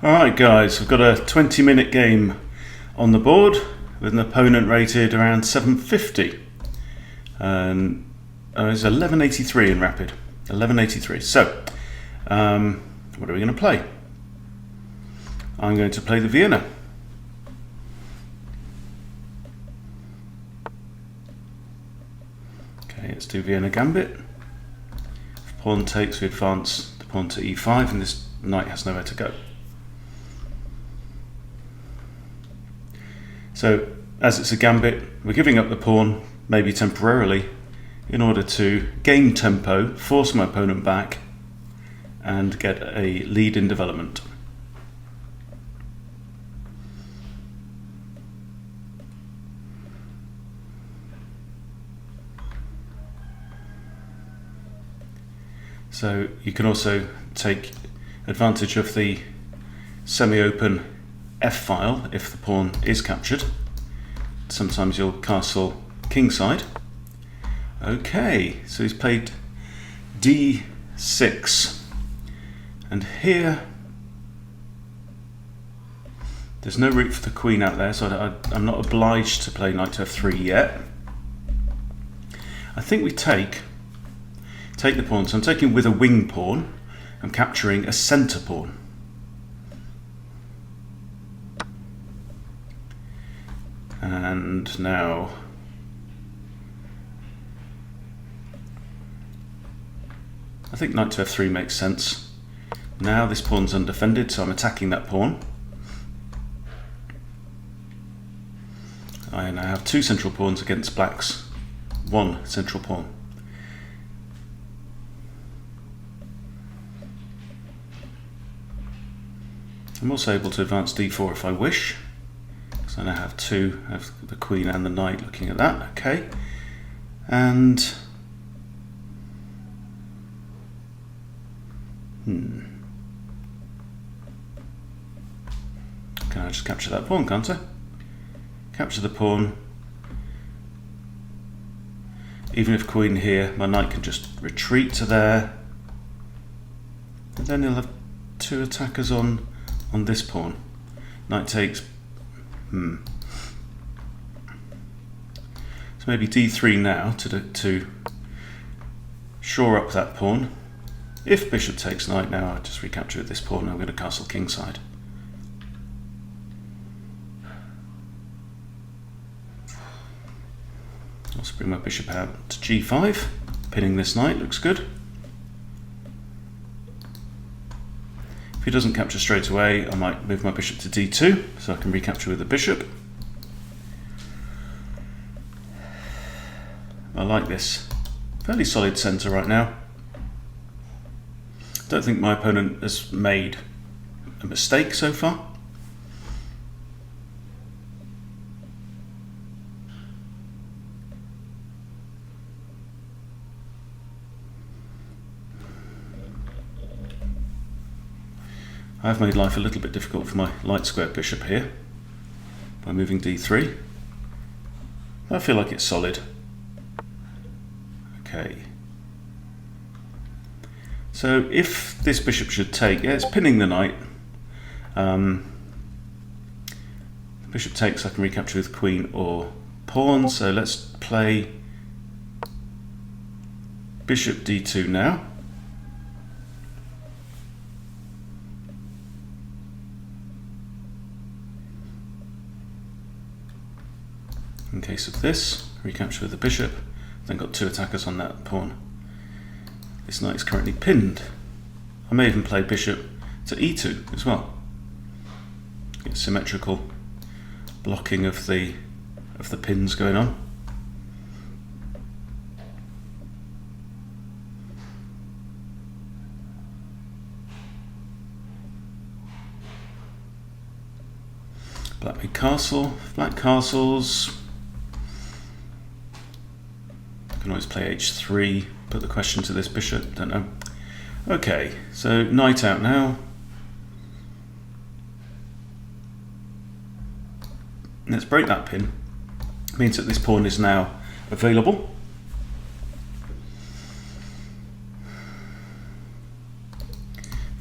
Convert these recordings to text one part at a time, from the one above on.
Alright guys, we've got a 20-minute game on the board with an opponent rated around 750 and it's 1183 in rapid. 1183. So, what are we going to play? I'm going to play the Vienna. Okay, let's do Vienna Gambit. If pawn takes, we advance the pawn to e5 and this knight has nowhere to go. So, as it's a gambit, we're giving up the pawn, maybe temporarily, in order to gain tempo, force my opponent back, and get a lead in development. So, you can also take advantage of the semi-open f-file if the pawn is captured. Sometimes you'll castle kingside. Okay, so he's played d6, and here there's no route for the queen out there, so I'm not obliged to play knight to f3 yet. I think we take the pawn, so I'm taking with a wing pawn. I'm capturing a centre pawn. And now I think knight to f3 makes sense. Now this pawn's undefended, so I'm attacking that pawn. I now have two central pawns against black's one central pawn. I'm also able to advance d4 if I wish. So I now have two, I have the queen and the knight looking at that, okay. And can I just capture that pawn, can't I? Capture the pawn. Even if queen here, my knight can just retreat to there. And then he'll have two attackers on this pawn. Knight takes. So maybe d3 now to shore up that pawn. If bishop takes knight now, I just recapture this pawn and I'm going to castle kingside. Also bring my bishop out to g5, pinning this knight, looks good. If he doesn't capture straight away, I might move my bishop to d2, so I can recapture with the bishop. I like this. Fairly solid centre right now. Don't think my opponent has made a mistake so far. I've made life a little bit difficult for my light square bishop here by moving d3. I feel like it's solid. Okay. So if this bishop should take, yeah, it's pinning the knight. The bishop takes, I can recapture with queen or pawn. So let's play bishop d2 now. In case of this, recapture with the bishop, then got two attackers on that pawn. This knight is currently pinned. I may even play bishop to e2 as well. Get symmetrical blocking of the pins going on. Black big castle, black castles. I can always play h3, put the question to this bishop, don't know. Okay, so knight out now. Let's break that pin. It means that this pawn is now available.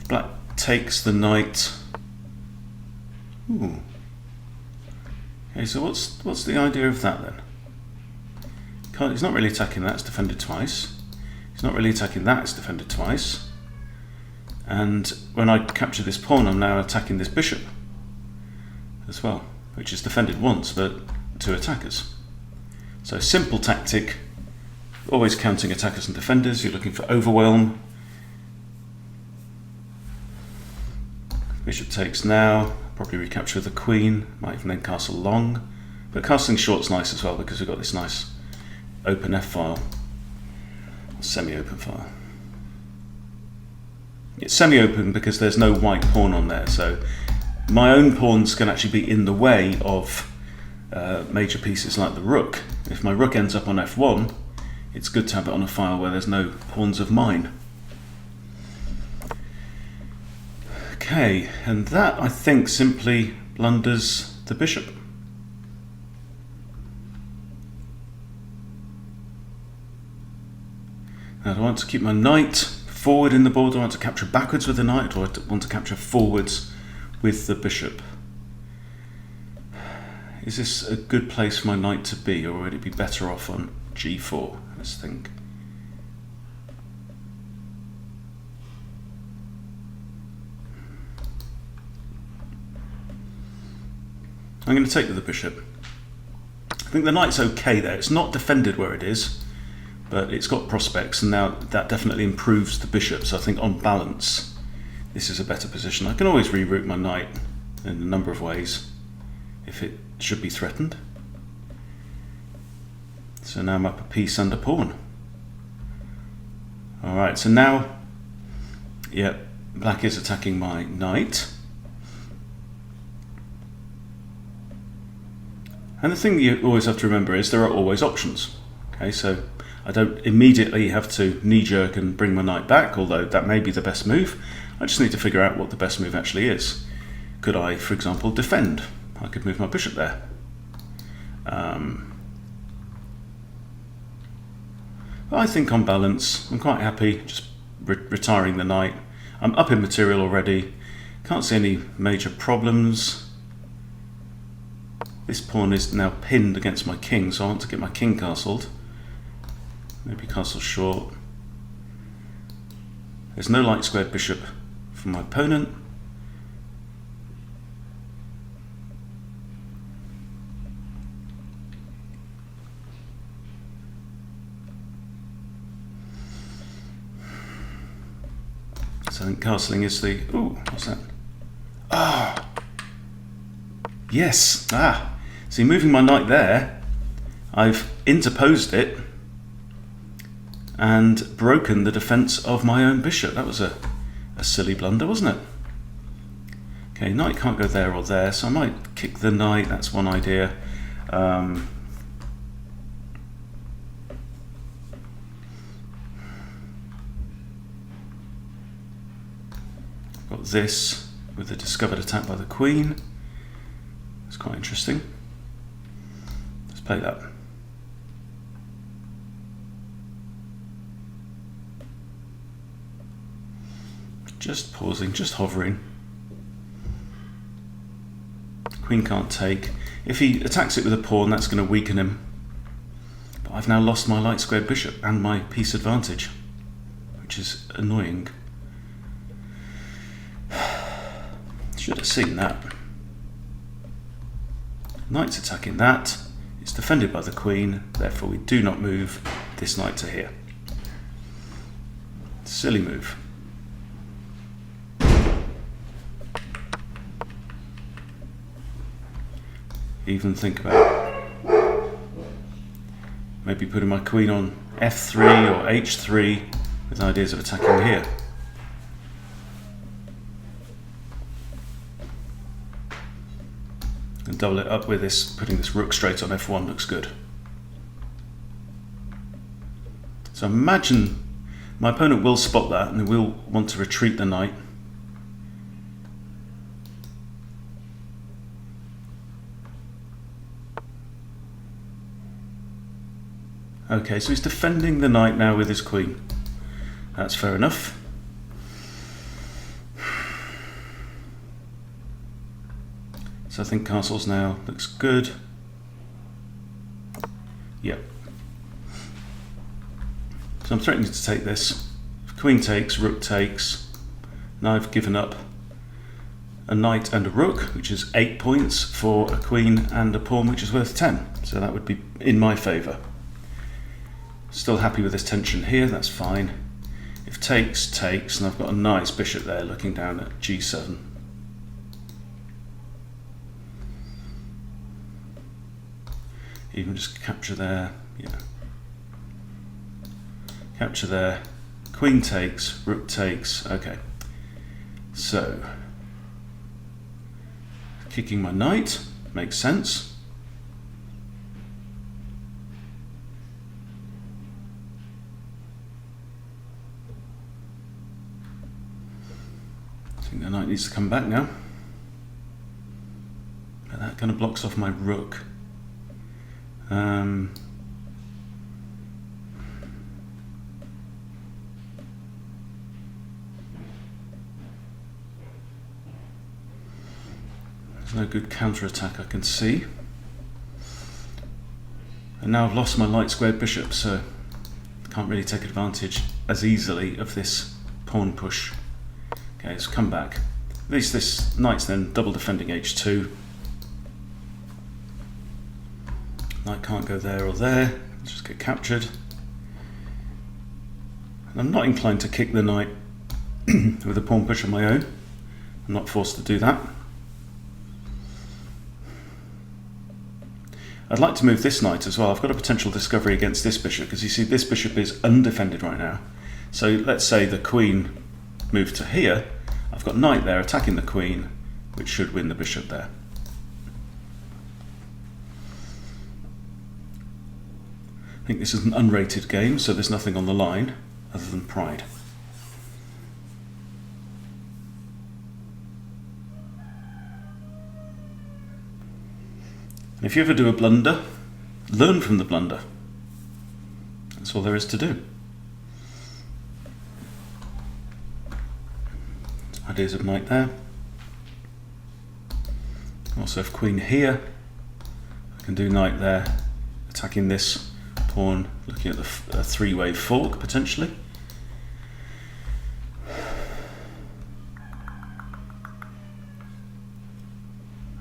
If black takes the knight, Ooh. Okay, so what's the idea of that then? He's not really attacking that, it's defended twice. He's not really attacking that, it's defended twice. And when I capture this pawn, I'm now attacking this bishop as well, which is defended once, but 2 attackers. So simple tactic, always counting attackers and defenders. You're looking for overwhelm. Bishop takes now, probably recapture the queen, might even then castle long. But castling short's nice as well because we've got this nice open F file, semi-open file. It's semi-open because there's no white pawn on there, so my own pawns can actually be in the way of major pieces like the rook. If my rook ends up on F1, it's good to have it on a file where there's no pawns of mine. Okay, and that I think simply blunders the bishop. Now, do I want to keep my knight forward in the board? Do I want to capture backwards with the knight, or do I want to capture forwards with the bishop? Is this a good place for my knight to be, or would it be better off on G4? Let's think. I'm going to take with the bishop. I think the knight's okay there. It's not defended where it is, but it's got prospects, and now that definitely improves the bishop. So I think on balance, this is a better position. I can always reroute my knight in a number of ways if it should be threatened. So now I'm up a piece under pawn. Alright, so now, yeah, black is attacking my knight. And the thing you always have to remember is there are always options. Okay, so I don't immediately have to knee-jerk and bring my knight back, although that may be the best move. I just need to figure out what the best move actually is. Could I, for example, defend? I could move my bishop there. But I think on balance, I'm quite happy just retiring the knight. I'm up in material already. Can't see any major problems. This pawn is now pinned against my king, so I want to get my king castled. Maybe castle short. There's no light squared bishop from my opponent. So I think castling is the... Ooh, what's that? Ah! Yes! Ah! See, moving my knight there, I've interposed it and broken the defense of my own bishop. That was a silly blunder, wasn't it? Okay, knight can't go there or there, so I might kick the knight. That's one idea. Got this with the discovered attack by the queen. It's quite interesting. Let's play that. Just pausing, just hovering. Queen can't take. If he attacks it with a pawn, that's going to weaken him. But I've now lost my light squared bishop and my piece advantage, which is annoying. Should have seen that. Knight's attacking that. It's defended by the queen, therefore we do not move this knight to here. Silly move. Even think about maybe putting my queen on f3 or h3 with ideas of attacking here. And double it up with this, putting this rook straight on f1 looks good. So imagine my opponent will spot that and will want to retreat the knight. Okay, so he's defending the knight now with his queen. That's fair enough. So I think castles now looks good. Yep. So I'm threatening to take this. If queen takes, rook takes. Now I've given up a knight and a rook, which is 8 points for a queen and a pawn, which is worth 10. So that would be in my favour. Still happy with this tension here, that's fine. If takes, takes, and I've got a nice bishop there looking down at g7. Even just capture there, yeah. Capture there, queen takes, rook takes, okay. So, kicking my knight, makes sense. I think the knight needs to come back now. But that kind of blocks off my rook. There's no good counter-attack I can see. And now I've lost my light squared bishop, so I can't really take advantage as easily of this pawn push. Okay, let's come back. At least this knight's then double defending h2. Knight can't go there or there, let's just get captured. And I'm not inclined to kick the knight with a pawn push of my own. I'm not forced to do that. I'd like to move this knight as well. I've got a potential discovery against this bishop, because you see this bishop is undefended right now. So let's say the queen moved to here. I've got knight there attacking the queen, which should win the bishop there. I think this is an unrated game, so there's nothing on the line other than pride. And if you ever do a blunder, learn from the blunder. That's all there is to do. Ideas of knight there. Also if queen here, I can do knight there, attacking this pawn, looking at the three-way fork potentially.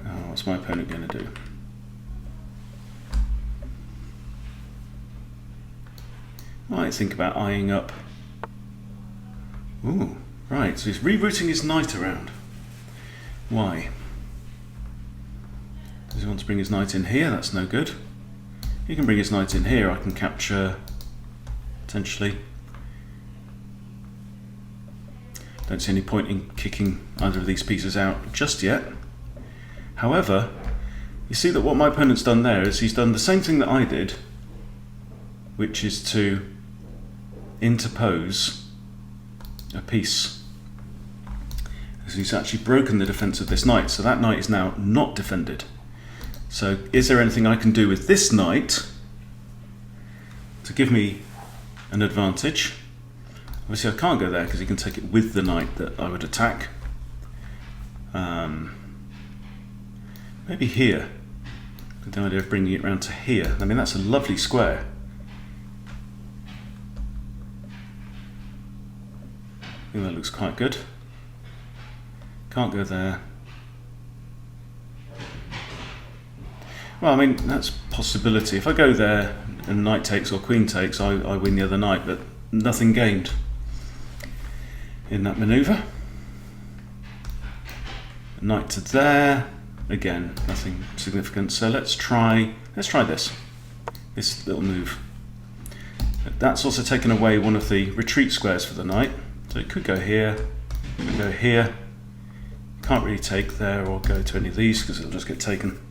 Oh, what's my opponent going to do? Might think about eyeing up. Ooh, right, so he's rerouting his knight around. Why? Does he want to bring his knight in here? That's no good. He can bring his knight in here, I can capture potentially. Don't see any point in kicking either of these pieces out just yet. However, you see that what my opponent's done there is he's done the same thing that I did, which is to interpose a piece. So he's actually broken the defense of this knight, so that knight is now not defended. So is there anything I can do with this knight to give me an advantage? Obviously I can't go there because he can take it with the knight that I would attack. Maybe here, with the idea of bringing it round to here. I mean, that's a lovely square. I think that looks quite good. Can't go there. Well, I mean, that's a possibility. If I go there and knight takes or queen takes, I win the other knight, but nothing gained in that manoeuvre. Knight to there, again, nothing significant. So let's try this little move. That's also taken away one of the retreat squares for the knight. So it could go here, it could go here. Can't really take there or go to any of these because it'll just get taken.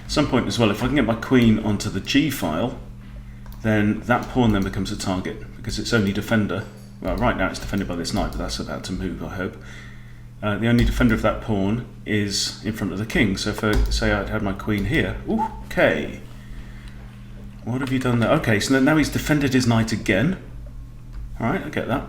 At some point as well, if I can get my queen onto the G file, then that pawn then becomes a target because it's only defender. Well, right now it's defended by this knight, but that's about to move, I hope. The only defender of that pawn is in front of the king. So if I say I'd had my queen here, ooh, okay. What have you done there? Okay, so now he's defended his knight again. Alright, I get that.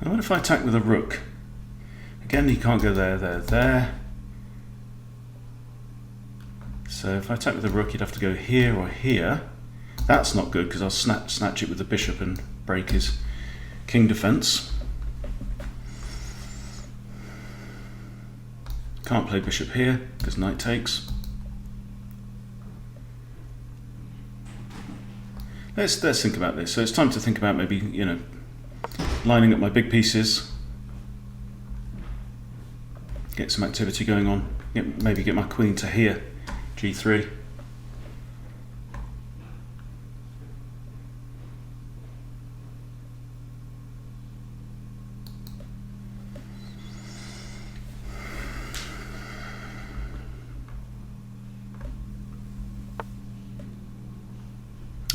Now what if I attack with a rook? Again, he can't go there, there, there. So if I attack with a rook, he'd have to go here or here. That's not good because I'll snatch it with the bishop and break his king defense. Can't play bishop here because knight takes. Let's think about this. So it's time to think about maybe, you know, lining up my big pieces, get some activity going on, maybe get my queen to here, g3.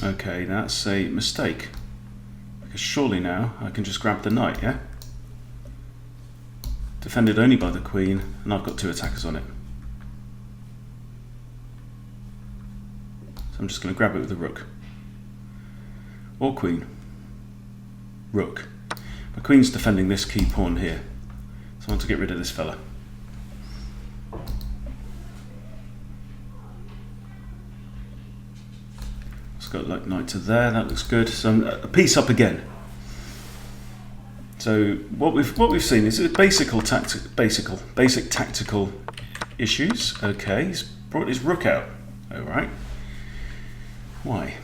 Okay, that's a mistake, because surely now I can just grab the knight, yeah? Defended only by the queen, and I've got two attackers on it. So I'm just going to grab it with the rook. Or queen. Rook. My queen's defending this key pawn here, so I want to get rid of this fella. Got like knight to there, that looks good. So I'm a piece up again. So what we've seen is basic tactical issues. Okay, he's brought his rook out. All right. Why?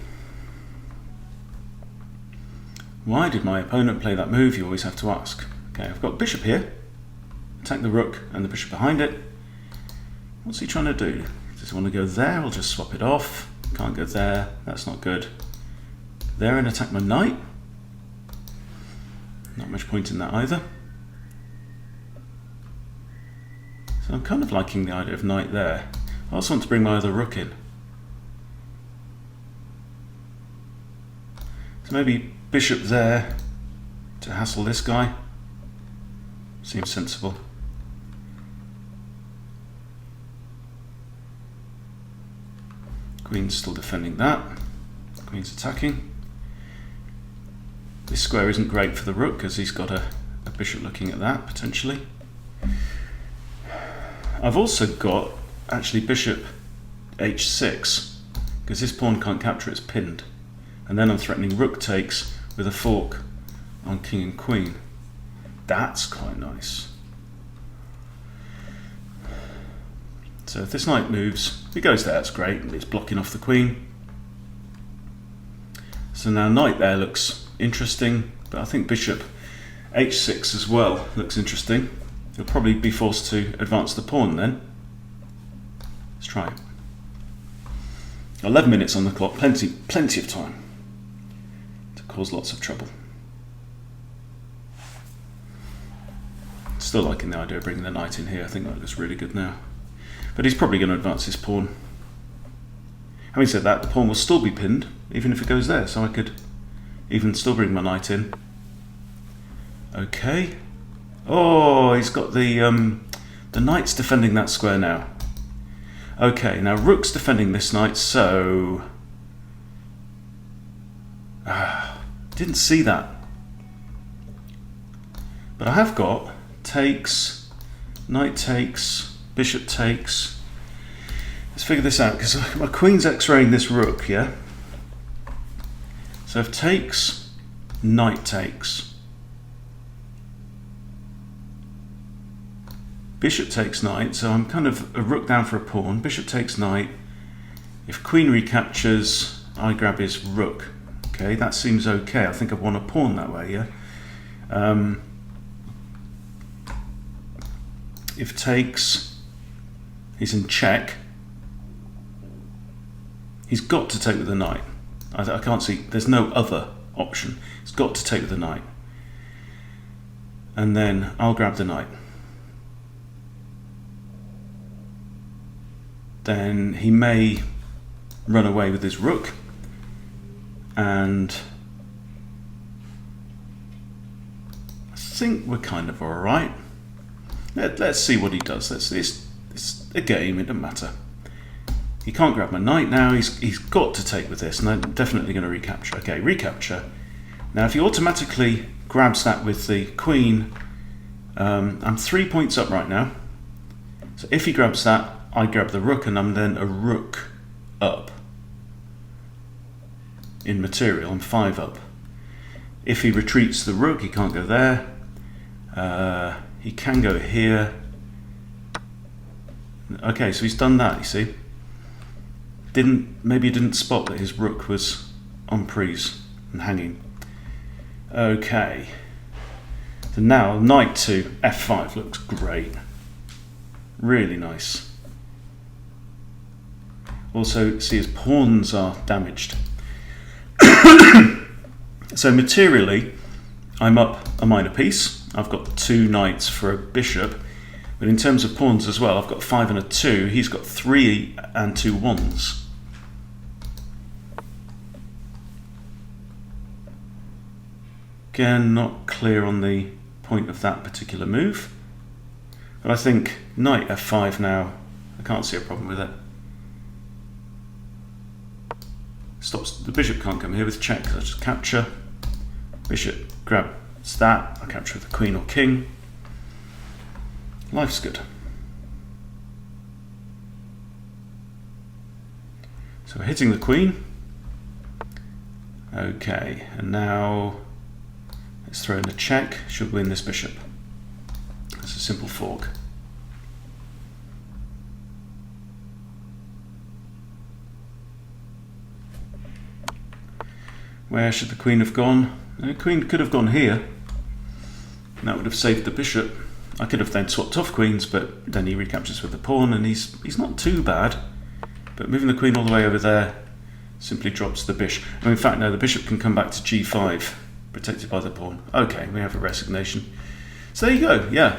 Why did my opponent play that move? You always have to ask. Okay, I've got bishop here. Attack the rook and the bishop behind it. What's he trying to do? Does he want to go there? I'll just swap it off. Can't go there, that's not good. There and attack my knight. Not much point in that either. So I'm kind of liking the idea of knight there. I also want to bring my other rook in. So maybe bishop there to hassle this guy. Seems sensible. Queen's still defending that. Queen's attacking. This square isn't great for the rook because he's got a bishop looking at that potentially. I've also got actually bishop h6 because this pawn can't capture, it's pinned. And then I'm threatening rook takes with a fork on king and queen. That's quite nice. So if this knight moves, if it goes there, that's great. It's blocking off the queen. So now knight there looks interesting, but I think bishop h6 as well looks interesting. He'll probably be forced to advance the pawn then. Let's try it. 11 minutes on the clock, plenty of time to cause lots of trouble. Still liking the idea of bringing the knight in here. I think that looks really good now. But he's probably going to advance his pawn. Having said that, the pawn will still be pinned, even if it goes there, so I could even still bring my knight in. Okay. Oh, he's got the knight's defending that square now. Okay, now rook's defending this knight, so... didn't see that. But I have got takes, knight takes, bishop takes. Let's figure this out because my queen's x-raying this rook, yeah? So if takes, knight takes. Bishop takes knight, so I'm kind of a rook down for a pawn. Bishop takes knight. If queen recaptures, I grab his rook. Okay, that seems okay. I think I've won a pawn that way, yeah? If takes, he's in check. He's got to take with the knight. I can't see, there's no other option. He's got to take with the knight. And then I'll grab the knight. Then he may run away with his rook. And I think we're kind of alright. Let's see what he does. Let's see. a game, it doesn't matter. He can't grab my knight now, he's got to take with this, and I'm definitely going to recapture. Okay, recapture. Now if he automatically grabs that with the queen, I'm 3 points up right now. So if he grabs that, I grab the rook, and I'm then a rook up. In material, I'm 5 up. If he retreats the rook, he can't go there. He can go here. Okay, so he's done that, you see. Maybe he didn't spot that his rook was on prise and hanging. Okay. So now knight to f5 looks great. Really nice. Also, see his pawns are damaged. So materially, I'm up a minor piece. I've got 2 knights for a bishop. But in terms of pawns as well, I've got 5 and a 2. He's got 3 and 2 1s. Again, not clear on the point of that particular move. But I think knight f5 now, I can't see a problem with it. Stops, the bishop can't come here with check, so I just capture. Bishop grabs that, I capture with the queen or king. Life's good. So we're hitting the queen. Okay, and now let's throw in a check, should win this bishop. It's a simple fork. Where should the queen have gone? The queen could have gone here, and that would have saved the bishop. I could have then swapped off queens, but then he recaptures with the pawn, and he's not too bad. But moving the queen all the way over there simply drops the bishop. In fact, no, the bishop can come back to g5, protected by the pawn. Okay, we have a resignation. So there you go, yeah.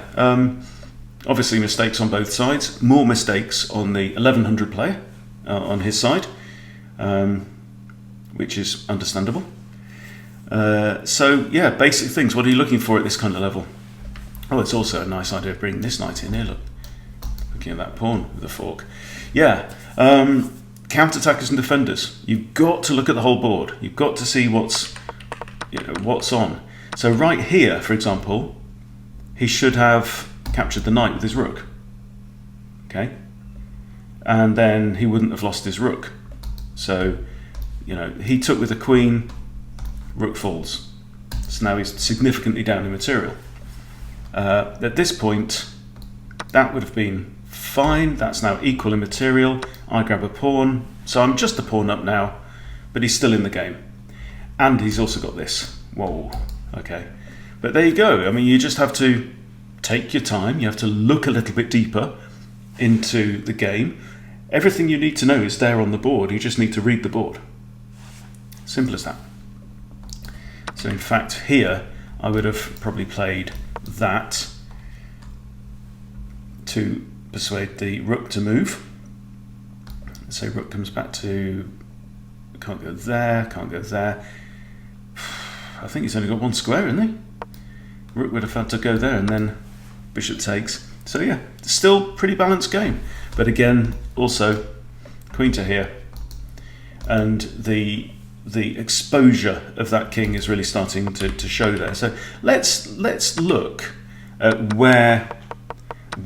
Obviously mistakes on both sides. More mistakes on the 1100 player, on his side, which is understandable. So yeah, basic things. What are you looking for at this kind of level? Oh, it's also a nice idea of bringing this knight in here, look. Looking at that pawn with a fork. Yeah, counter-attackers and defenders. You've got to look at the whole board. You've got to see what's on. So right here, for example, he should have captured the knight with his rook. Okay? And then he wouldn't have lost his rook. So, he took with the queen, rook falls. So now he's significantly down in material. At this point, that would have been fine. That's now equal in material. I grab a pawn. So I'm just a pawn up now, but he's still in the game. And he's also got this. Whoa, okay. But there you go. I mean, you just have to take your time. You have to look a little bit deeper into the game. Everything you need to know is there on the board. You just need to read the board. Simple as that. So in fact, here, I would have probably played that to persuade the rook to move. So rook comes back to, can't go there, can't go there. I think he's only got one square, isn't he? Rook would have had to go there, and then bishop takes. So yeah, still pretty balanced game. But again, also queen to here, and the exposure of that king is really starting to show there. So let's look at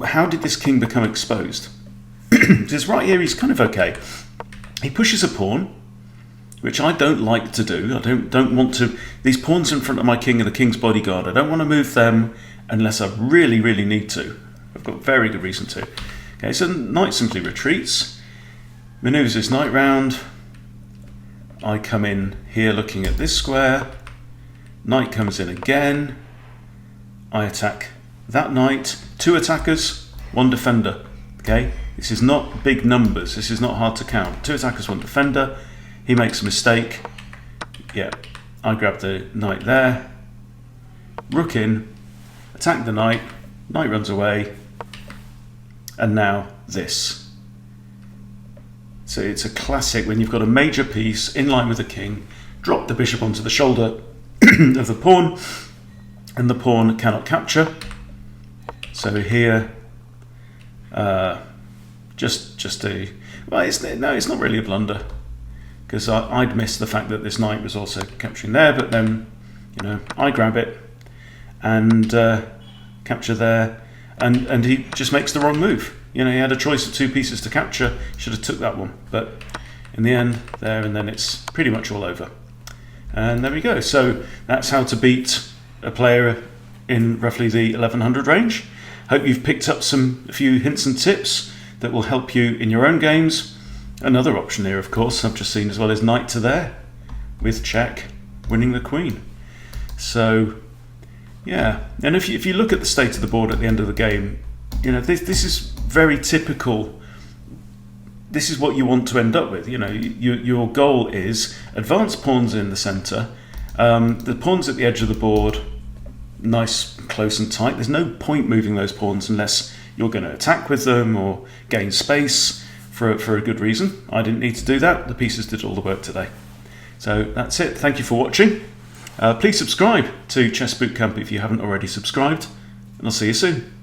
how did this king become exposed? Because right here he's kind of okay. He pushes a pawn, which I don't like to do. I don't want to. These pawns in front of my king are the king's bodyguard. I don't want to move them unless I really, really need to. I've got very good reason to. Okay, so knight simply retreats, maneuvers his knight round. I come in here looking at this square. Knight comes in again. I attack that knight. 2 attackers, 1 defender. Okay, this is not big numbers. This is not hard to count. 2 attackers, 1 defender. He makes a mistake. Yeah, I grab the knight there. Rook in. Attack the knight. Knight runs away. And now this. So it's a classic when you've got a major piece in line with the king, drop the bishop onto the shoulder of the pawn, and the pawn cannot capture. So here, just a, well, it's not really a blunder, because I'd missed the fact that this knight was also capturing there, but then, you know, I grab it and capture there, and he just makes the wrong move. You know, he had a choice of 2 pieces to capture, should have took that one, but in the end, there, and then it's pretty much all over. And there we go. So that's how to beat a player in roughly the 1100 range. Hope you've picked up a few hints and tips that will help you in your own games. Another option here, of course, I've just seen as well, is knight to there with check, winning the queen. So yeah, and if you look at the state of the board at the end of the game, you know, this is very typical. This is what you want to end up with. You know, your goal is advance pawns in the centre, the pawns at the edge of the board, nice, close and tight. There's no point moving those pawns unless you're going to attack with them or gain space for a good reason. I didn't need to do that. The pieces did all the work today. So that's it. Thank you for watching. Please subscribe to Chess Bootcamp if you haven't already subscribed, and I'll see you soon.